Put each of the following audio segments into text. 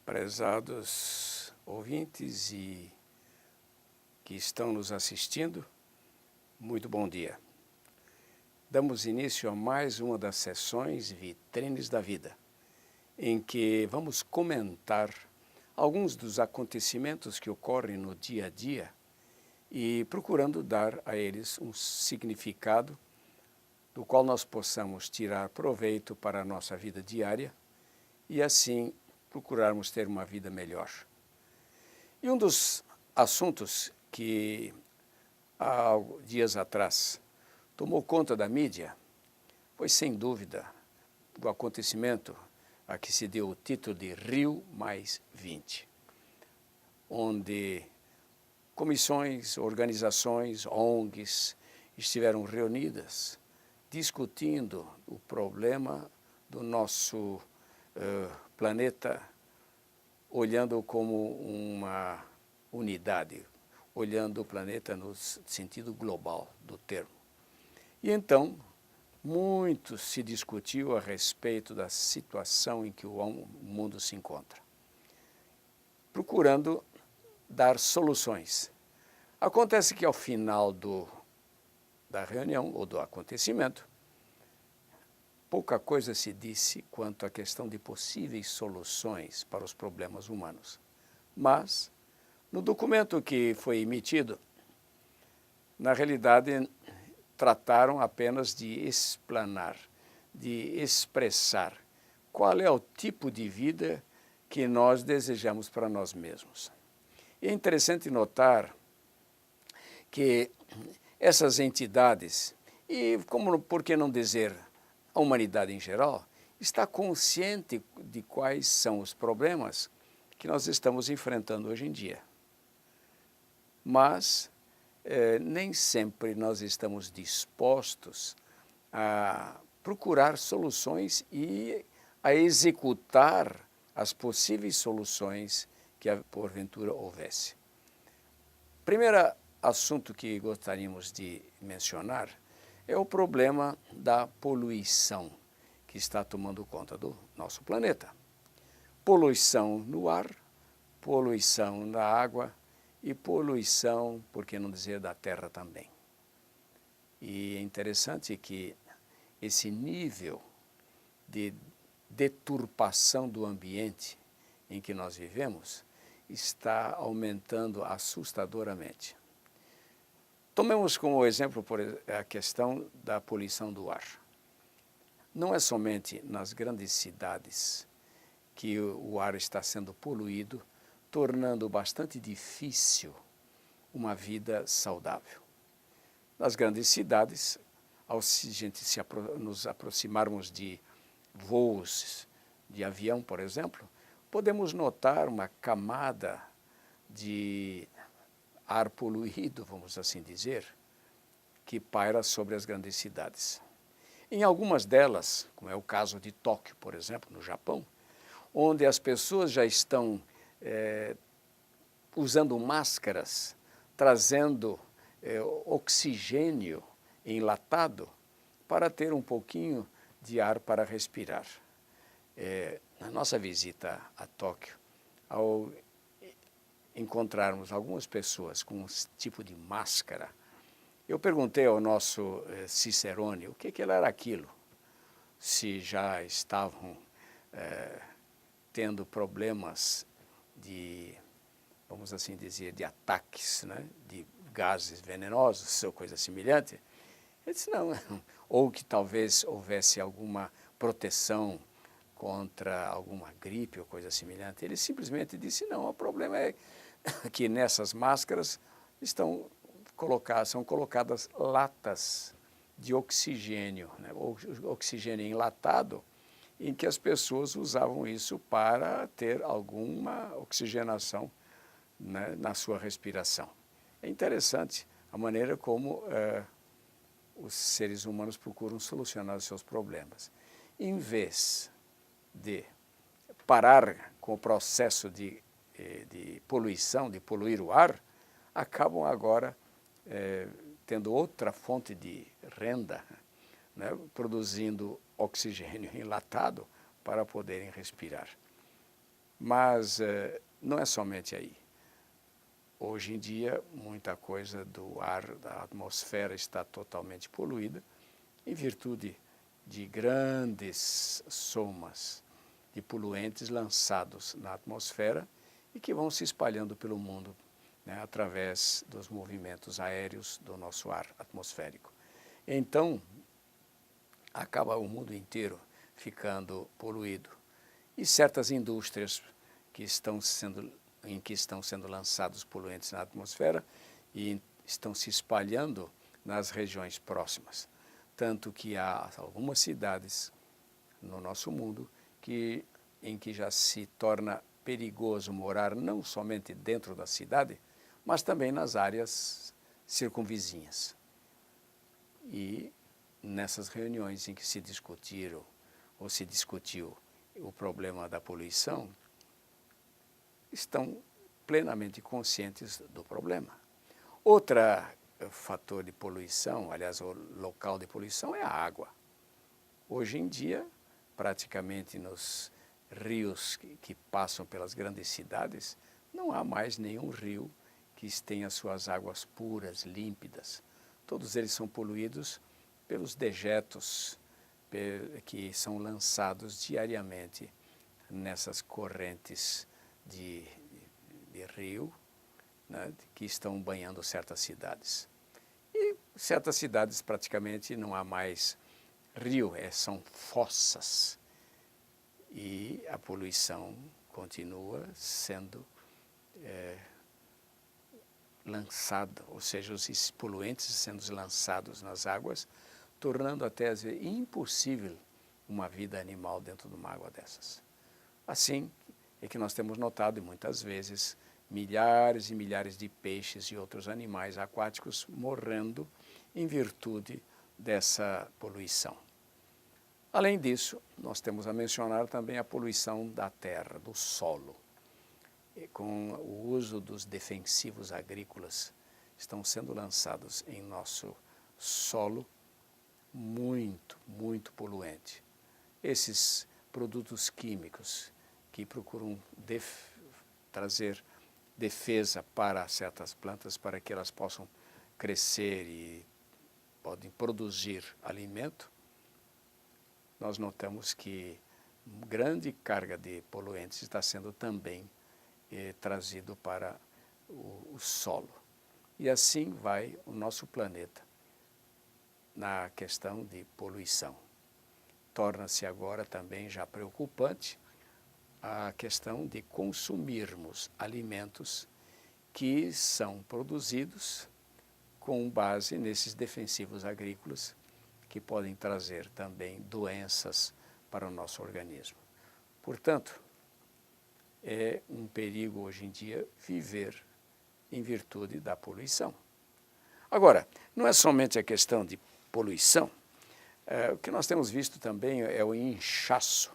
Prezados ouvintes e que estão nos assistindo, muito bom dia. Damos início a mais uma das sessões Vitrines da Vida, em que vamos comentar alguns dos acontecimentos que ocorrem no dia a dia e procurando dar a eles um significado do qual nós possamos tirar proveito para a nossa vida diária e assim procurarmos ter uma vida melhor. E um dos assuntos que há dias atrás tomou conta da mídia foi, sem dúvida, o acontecimento a que se deu o título de Rio+20, onde comissões, organizações, ONGs estiveram reunidas discutindo o problema do nosso planeta, olhando como uma unidade, olhando o planeta no sentido global do termo. E então, muito se discutiu a respeito da situação em que o mundo se encontra, procurando dar soluções. Acontece que ao final da reunião ou do acontecimento, pouca coisa se disse quanto à questão de possíveis soluções para os problemas humanos. Mas, no documento que foi emitido, na realidade, trataram apenas de explanar, de expressar qual é o tipo de vida que nós desejamos para nós mesmos. E é interessante notar que essas entidades, e como por que não dizer a humanidade em geral, está consciente de quais são os problemas que nós estamos enfrentando hoje em dia. Mas nem sempre nós estamos dispostos a procurar soluções e a executar as possíveis soluções que porventura houvesse. Primeiro assunto que gostaríamos de mencionar é o problema da poluição que está tomando conta do nosso planeta. Poluição no ar, poluição na água e poluição, por que não dizer, da terra também. E é interessante que esse nível de deturpação do ambiente em que nós vivemos está aumentando assustadoramente. Tomemos como exemplo a questão da poluição do ar. Não é somente nas grandes cidades que o ar está sendo poluído, tornando bastante difícil uma vida saudável. Nas grandes cidades, ao nos aproximarmos de voos de avião, por exemplo, podemos notar uma camada de ar poluído, vamos assim dizer, que paira sobre as grandes cidades. Em algumas delas, como é o caso de Tóquio, por exemplo, no Japão, onde as pessoas já estão usando máscaras, trazendo oxigênio enlatado para ter um pouquinho de ar para respirar. Na nossa visita a Tóquio, ao encontrarmos algumas pessoas com esse tipo de máscara, eu perguntei ao nosso Cicerone o que era aquilo, se já estavam tendo problemas de, vamos assim dizer, de ataques, né, de gases venenosos ou coisa semelhante. Ele disse não, ou que talvez houvesse alguma proteção contra alguma gripe ou coisa semelhante. Ele simplesmente disse não, o problema é que nessas máscaras são colocadas latas de oxigênio, né, ou oxigênio enlatado, em que as pessoas usavam isso para ter alguma oxigenação, né, na sua respiração. É interessante a maneira como os seres humanos procuram solucionar os seus problemas. Em vez de parar com o processo de poluição, de poluir o ar, acabam agora tendo outra fonte de renda, né, produzindo oxigênio enlatado para poderem respirar. Mas não é somente aí. Hoje em dia, muita coisa do ar, da atmosfera está totalmente poluída em virtude de grandes somas de poluentes lançados na atmosfera e que vão se espalhando pelo mundo, né, através dos movimentos aéreos do nosso ar atmosférico. Então, acaba o mundo inteiro ficando poluído. E certas indústrias em que estão sendo lançados poluentes na atmosfera e estão se espalhando nas regiões próximas. Tanto que há algumas cidades no nosso mundo em que já se torna perigoso morar não somente dentro da cidade, mas também nas áreas circunvizinhas. E nessas reuniões em que se discutiram ou se discutiu o problema da poluição, estão plenamente conscientes do problema. Outro fator de poluição, aliás, o local de poluição é a água. Hoje em dia, praticamente nos rios que passam pelas grandes cidades, não há mais nenhum rio que tenha suas águas puras, límpidas. Todos eles são poluídos pelos dejetos que são lançados diariamente nessas correntes de rio, né, que estão banhando certas cidades. E certas cidades praticamente não há mais rio, são fossas. E a poluição continua sendo lançada, ou seja, os poluentes sendo lançados nas águas, tornando até às vezes impossível uma vida animal dentro de uma água dessas. Assim é que nós temos notado, e muitas vezes, milhares e milhares de peixes e outros animais aquáticos morrendo em virtude dessa poluição. Além disso, nós temos a mencionar também a poluição da terra, do solo. E com o uso dos defensivos agrícolas, estão sendo lançados em nosso solo muito poluente. Esses produtos químicos que procuram trazer defesa para certas plantas para que elas possam crescer e podem produzir alimento, nós notamos que grande carga de poluentes está sendo também trazido para o solo. E assim vai o nosso planeta na questão de poluição. Torna-se agora também já preocupante a questão de consumirmos alimentos que são produzidos com base nesses defensivos agrícolas que podem trazer também doenças para o nosso organismo. Portanto, é um perigo hoje em dia viver em virtude da poluição. Agora, não é somente a questão de poluição. O que nós temos visto também é o inchaço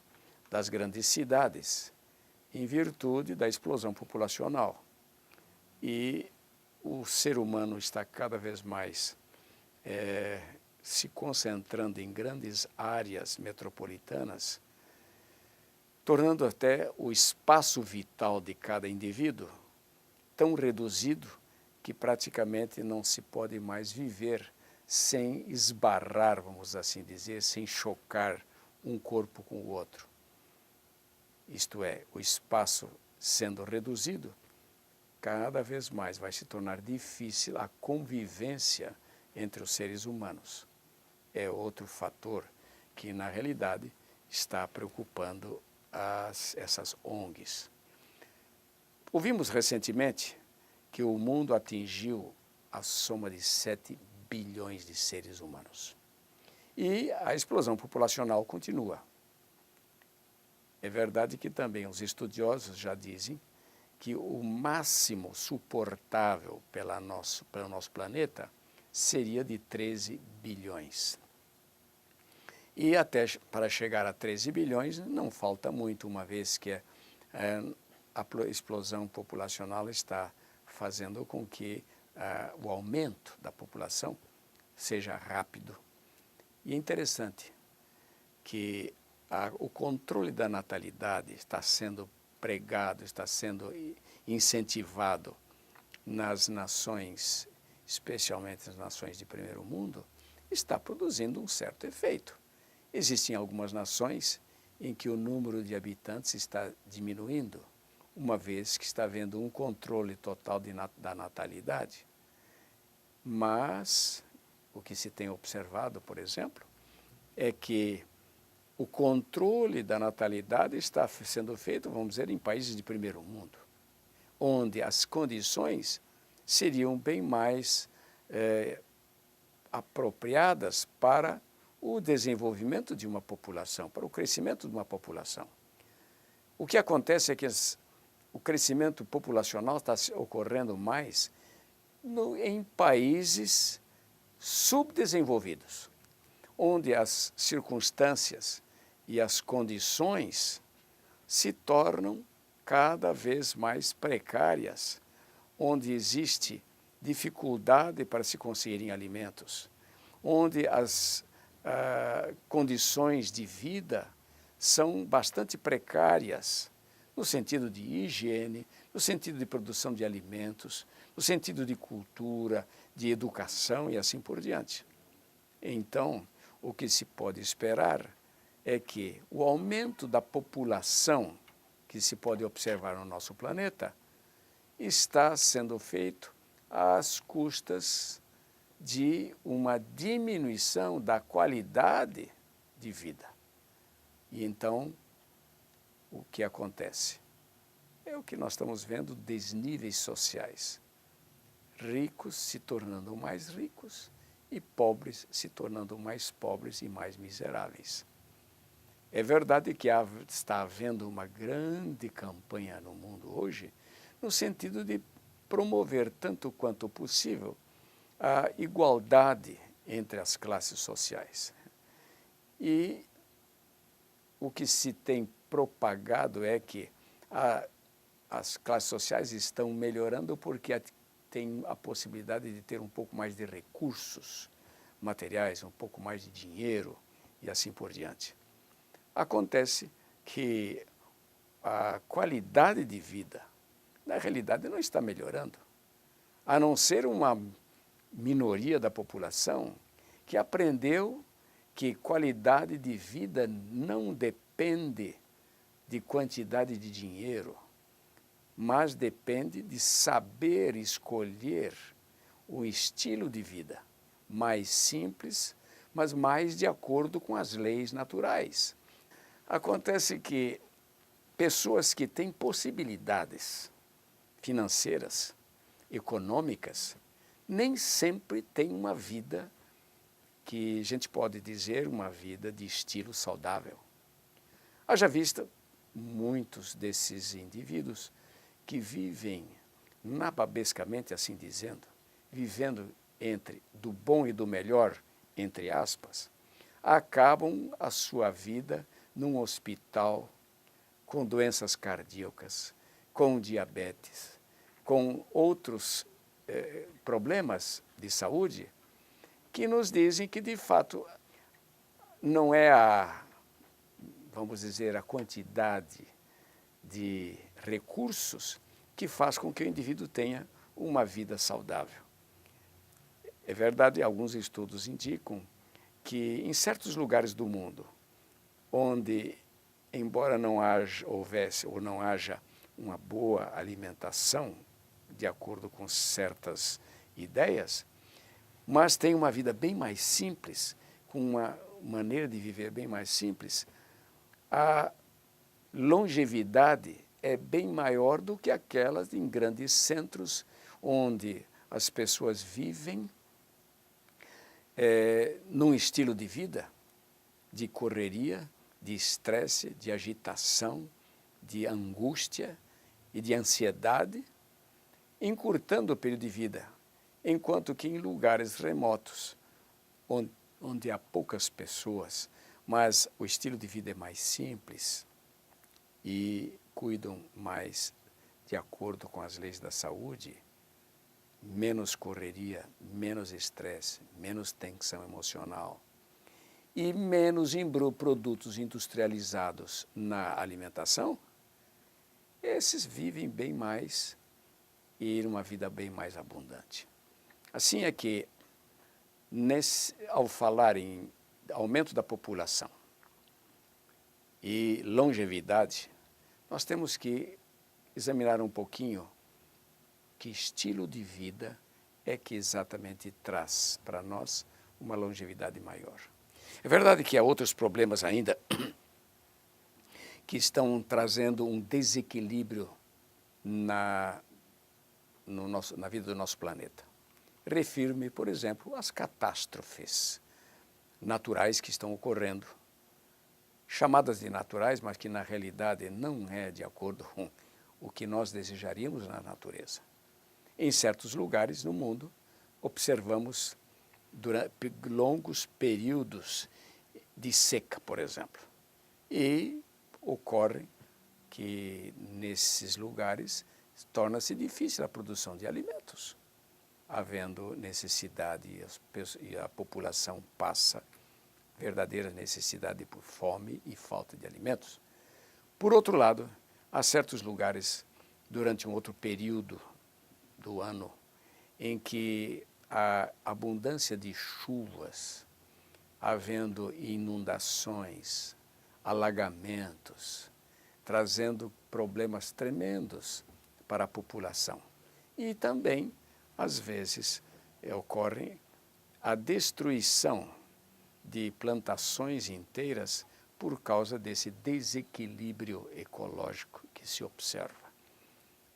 das grandes cidades em virtude da explosão populacional. E o ser humano está cada vez mais se concentrando em grandes áreas metropolitanas, tornando até o espaço vital de cada indivíduo tão reduzido que praticamente não se pode mais viver sem esbarrar, vamos assim dizer, sem chocar um corpo com o outro. Isto é, o espaço sendo reduzido, cada vez mais vai se tornar difícil a convivência entre os seres humanos. É outro fator que, na realidade, está preocupando essas ONGs. Ouvimos recentemente que o mundo atingiu a soma de 7 bilhões de seres humanos. E a explosão populacional continua. É verdade que também os estudiosos já dizem que o máximo suportável pelo nosso planeta seria de 13 bilhões. E até para chegar a 13 bilhões não falta muito, uma vez que a explosão populacional está fazendo com que o aumento da população seja rápido. E é interessante que o controle da natalidade está sendo pregado, está sendo incentivado nas nações, especialmente nas nações de primeiro mundo, está produzindo um certo efeito. Existem algumas nações em que o número de habitantes está diminuindo, uma vez que está havendo um controle total da natalidade. Mas o que se tem observado, por exemplo, é que o controle da natalidade está sendo feito, vamos dizer, em países de primeiro mundo, onde as condições seriam bem mais apropriadas para o desenvolvimento de uma população, para o crescimento de uma população. O que acontece é que o crescimento populacional está ocorrendo mais em países subdesenvolvidos, onde as circunstâncias e as condições se tornam cada vez mais precárias, onde existe dificuldade para se conseguirem alimentos, onde as condições de vida são bastante precárias, no sentido de higiene, no sentido de produção de alimentos, no sentido de cultura, de educação e assim por diante. Então, o que se pode esperar é que o aumento da população que se pode observar no nosso planeta está sendo feito às custas de uma diminuição da qualidade de vida. E então, o que acontece? É o que nós estamos vendo, desníveis sociais. Ricos se tornando mais ricos e pobres se tornando mais pobres e mais miseráveis. É verdade que está havendo uma grande campanha no mundo hoje, no sentido de promover tanto quanto possível a igualdade entre as classes sociais. E o que se tem propagado é que as classes sociais estão melhorando porque tem a possibilidade de ter um pouco mais de recursos materiais, um pouco mais de dinheiro e assim por diante. Acontece que a qualidade de vida, na realidade, não está melhorando, a não ser uma minoria da população que aprendeu que qualidade de vida não depende de quantidade de dinheiro, mas depende de saber escolher o estilo de vida mais simples, mas mais de acordo com as leis naturais. Acontece que pessoas que têm possibilidades financeiras, econômicas, nem sempre têm uma vida que a gente pode dizer uma vida de estilo saudável. Haja vista muitos desses indivíduos que vivem, nababescamente assim dizendo, vivendo entre do bom e do melhor, entre aspas, acabam a sua vida num hospital com doenças cardíacas, com diabetes, com outros problemas de saúde, que nos dizem que, de fato, não é vamos dizer, a quantidade de recursos que faz com que o indivíduo tenha uma vida saudável. É verdade, alguns estudos indicam que em certos lugares do mundo, onde, embora não haja uma boa alimentação, de acordo com certas ideias, mas tem uma vida bem mais simples, com uma maneira de viver bem mais simples, a longevidade é bem maior do que aquelas em grandes centros, onde as pessoas vivem num estilo de vida de correria, de estresse, de agitação, de angústia e de ansiedade, encurtando o período de vida, enquanto que em lugares remotos, onde há poucas pessoas, mas o estilo de vida é mais simples e cuidam mais de acordo com as leis da saúde, menos correria, menos estresse, menos tensão emocional e menos produtos industrializados na alimentação, esses vivem bem mais e numa vida bem mais abundante. Assim é que, ao falar em aumento da população e longevidade, nós temos que examinar um pouquinho que estilo de vida é que exatamente traz para nós uma longevidade maior. É verdade que há outros problemas ainda que estão trazendo um desequilíbrio na vida do nosso planeta. Refiro-me, por exemplo, às catástrofes naturais que estão ocorrendo, chamadas de naturais, mas que na realidade não é de acordo com o que nós desejaríamos na natureza. Em certos lugares no mundo, observamos longos períodos de seca, por exemplo. E ocorre que nesses lugares torna-se difícil a produção de alimentos, havendo necessidade e a população passa verdadeira necessidade por fome e falta de alimentos. Por outro lado, há certos lugares, durante um outro período do ano, em que a abundância de chuvas, havendo inundações, alagamentos, trazendo problemas tremendos para a população. E também, às vezes, ocorre a destruição de plantações inteiras por causa desse desequilíbrio ecológico que se observa.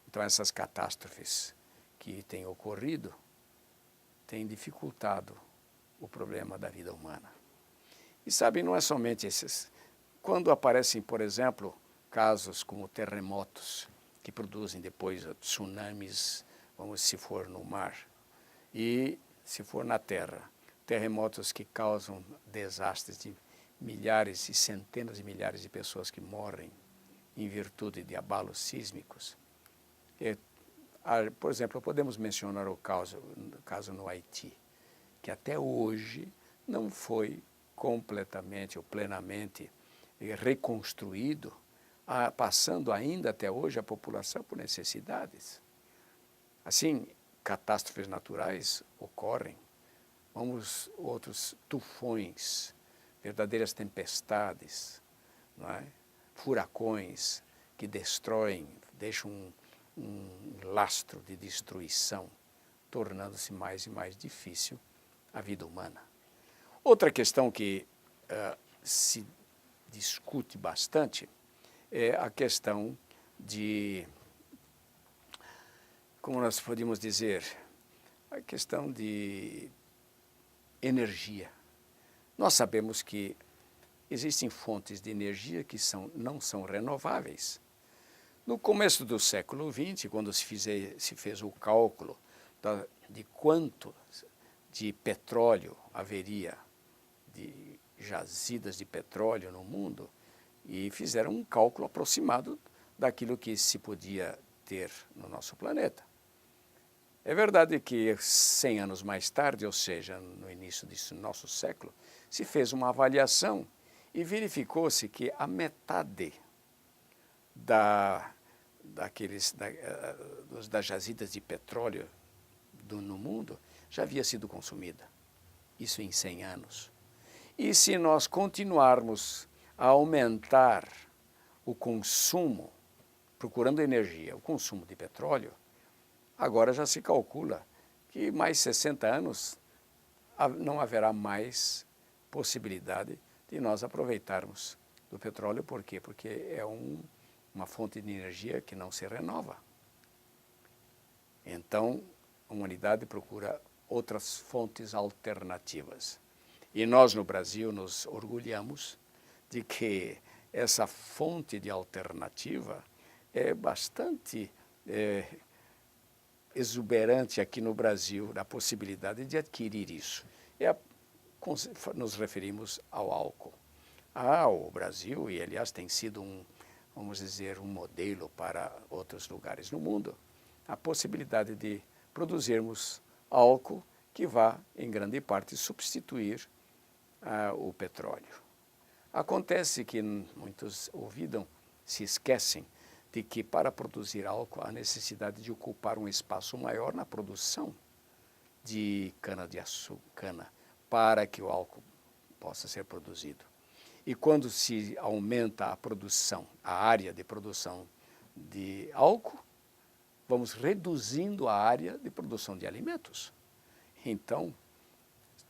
Então, essas catástrofes que têm ocorrido têm dificultado o problema da vida humana. E sabe, não é somente esses. Quando aparecem, por exemplo, casos como terremotos, que produzem depois tsunamis, se for no mar, e se for na terra, terremotos que causam desastres de milhares e centenas de milhares de pessoas que morrem em virtude de abalos sísmicos. Por exemplo, podemos mencionar o caso no Haiti, que até hoje não foi completamente ou plenamente reconstruído, passando ainda até hoje a população por necessidades. Assim, catástrofes naturais ocorrem, outros tufões, verdadeiras tempestades, não é? Furacões que destroem, deixam um lastro de destruição, tornando-se mais e mais difícil a vida humana. Outra questão que se discute bastante é a questão de, como nós podemos dizer, a questão de energia. Nós sabemos que existem fontes de energia que não são renováveis. No começo do século XX, quando se fez o cálculo de quanto de petróleo haveria, de jazidas de petróleo no mundo, e fizeram um cálculo aproximado daquilo que se podia ter no nosso planeta. É verdade que 100 anos mais tarde, ou seja, no início desse nosso século, se fez uma avaliação e verificou-se que a metade das jazidas de petróleo no mundo já havia sido consumida. Isso em 100 anos. E se nós continuarmos a aumentar o consumo, procurando energia, o consumo de petróleo, agora já se calcula que mais 60 anos não haverá mais possibilidade de nós aproveitarmos do petróleo. Por quê? Porque é uma fonte de energia que não se renova. Então, a humanidade procura outras fontes alternativas. E nós, no Brasil, nos orgulhamos de que essa fonte de alternativa é bastante exuberante aqui no Brasil, da possibilidade de adquirir isso. Nos referimos ao álcool. O Brasil, e aliás tem sido vamos dizer, um modelo para outros lugares no mundo, a possibilidade de produzirmos álcool que vá, em grande parte, substituir o petróleo. Acontece que muitos se esquecem de que para produzir álcool há necessidade de ocupar um espaço maior na produção de cana para que o álcool possa ser produzido. E quando se aumenta a produção, a área de produção de álcool, vamos reduzindo a área de produção de alimentos. Então,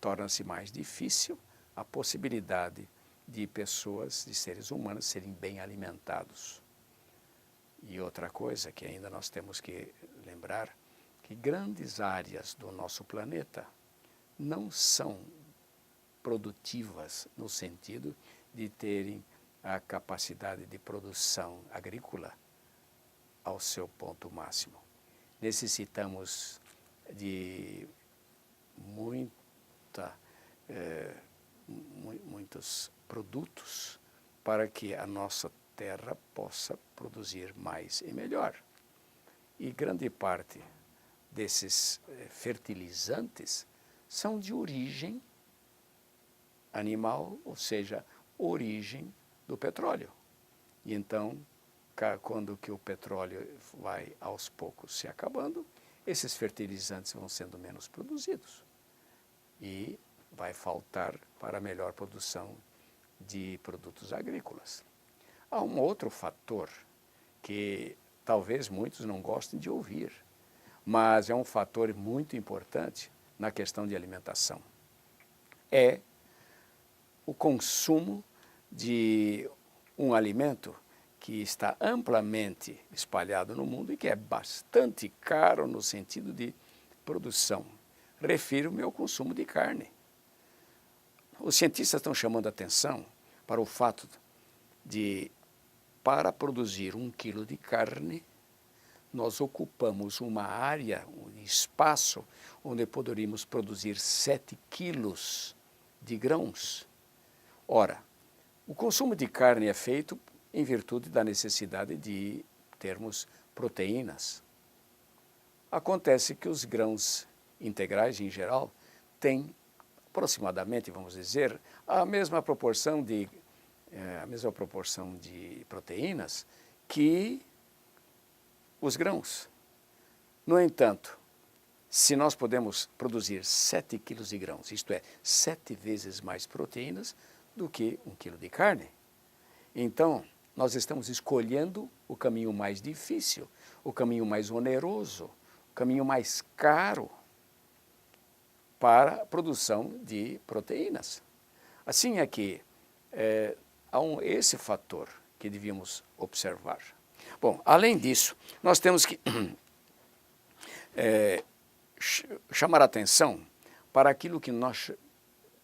torna-se mais difícil a possibilidade de pessoas, de seres humanos, serem bem alimentados. E outra coisa que ainda nós temos que lembrar, que grandes áreas do nosso planeta não são produtivas no sentido de terem a capacidade de produção agrícola ao seu ponto máximo. Necessitamos de muitos produtos para que a nossa terra possa produzir mais e melhor. E grande parte desses fertilizantes são de origem animal, ou seja, origem do petróleo. E então, quando que o petróleo vai aos poucos se acabando, esses fertilizantes vão sendo menos produzidos e vai faltar para a melhor produção de produtos agrícolas. Há um outro fator que talvez muitos não gostem de ouvir, mas é um fator muito importante na questão de alimentação. É o consumo de um alimento que está amplamente espalhado no mundo e que é bastante caro no sentido de produção. Refiro-me ao consumo de carne. Os cientistas estão chamando a atenção para o fato de, para produzir 1 quilo de carne, nós ocupamos uma área, um espaço, onde poderíamos produzir 7 quilos de grãos. Ora, o consumo de carne é feito em virtude da necessidade de termos proteínas. Acontece que os grãos integrais, em geral, têm aproximadamente, vamos dizer, a mesma proporção de proteínas que os grãos. No entanto, se nós podemos produzir 7 quilos de grãos, isto é, 7 vezes mais proteínas do que 1 quilo de carne, então nós estamos escolhendo o caminho mais difícil, o caminho mais oneroso, o caminho mais caro para a produção de proteínas. Assim é que há esse fator que devíamos observar. Bom, além disso, nós temos que chamar a atenção para aquilo que nós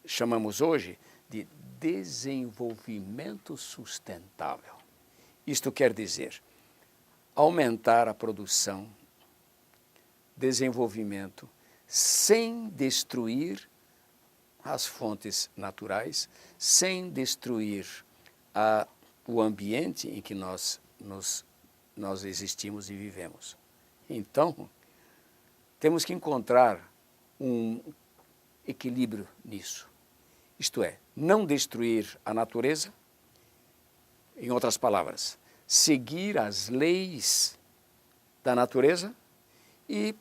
chamamos hoje de desenvolvimento sustentável. Isto quer dizer aumentar a produção, desenvolvimento, sem destruir as fontes naturais, sem destruir o ambiente em que nós existimos e vivemos. Então, temos que encontrar um equilíbrio nisso. Isto é, não destruir a natureza, em outras palavras, seguir as leis da natureza e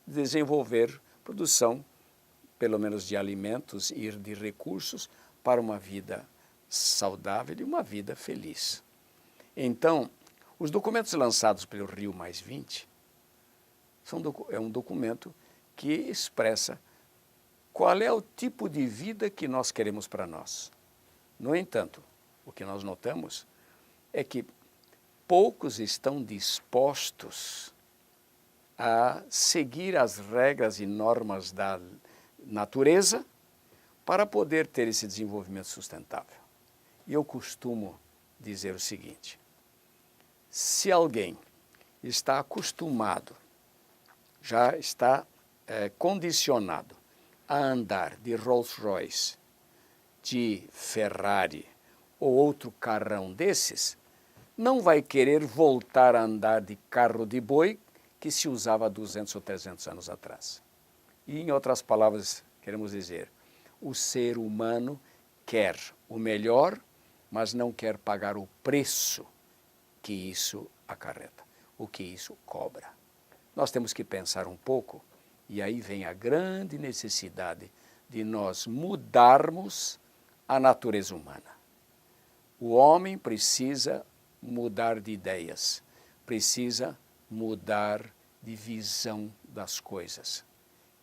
desenvolver produção, pelo menos de alimentos e de recursos, para uma vida saudável e uma vida feliz. Então, os documentos lançados pelo Rio+20 é um documento que expressa qual é o tipo de vida que nós queremos para nós. No entanto, o que nós notamos é que poucos estão dispostos a seguir as regras e normas da natureza para poder ter esse desenvolvimento sustentável. E eu costumo dizer o seguinte: se alguém está acostumado, já está condicionado a andar de Rolls-Royce, de Ferrari ou outro carrão desses, não vai querer voltar a andar de carro de boi que se usava 200 ou 300 anos atrás. E, em outras palavras, queremos dizer, o ser humano quer o melhor, mas não quer pagar o preço que isso acarreta, o que isso cobra. Nós temos que pensar um pouco, e aí vem a grande necessidade de nós mudarmos a natureza humana. O homem precisa mudar de ideias, precisa mudar de visão das coisas.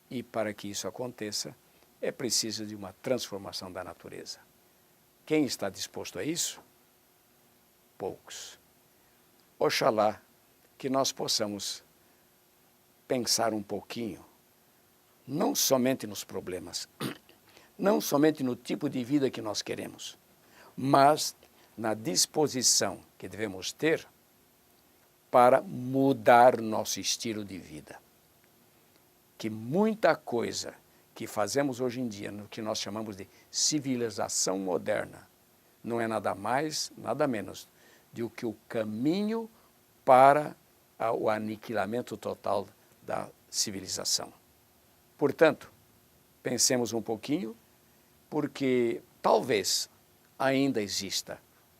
E para que isso aconteça, é preciso de uma transformação da natureza. Quem está disposto a isso? Poucos. Oxalá que nós possamos pensar um pouquinho, não somente nos problemas, não somente no tipo de vida que nós queremos, mas na disposição que devemos ter para mudar nosso estilo de vida. Que muita coisa que fazemos hoje em dia, no que nós chamamos de civilização moderna, não é nada mais, nada menos do que o caminho para o aniquilamento total da civilização. Portanto, pensemos um pouquinho, porque talvez ainda exista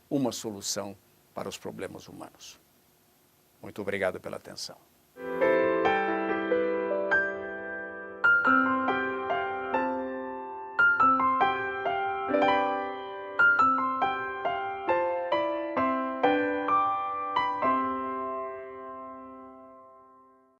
uma solução para os problemas humanos. Muito obrigado pela atenção.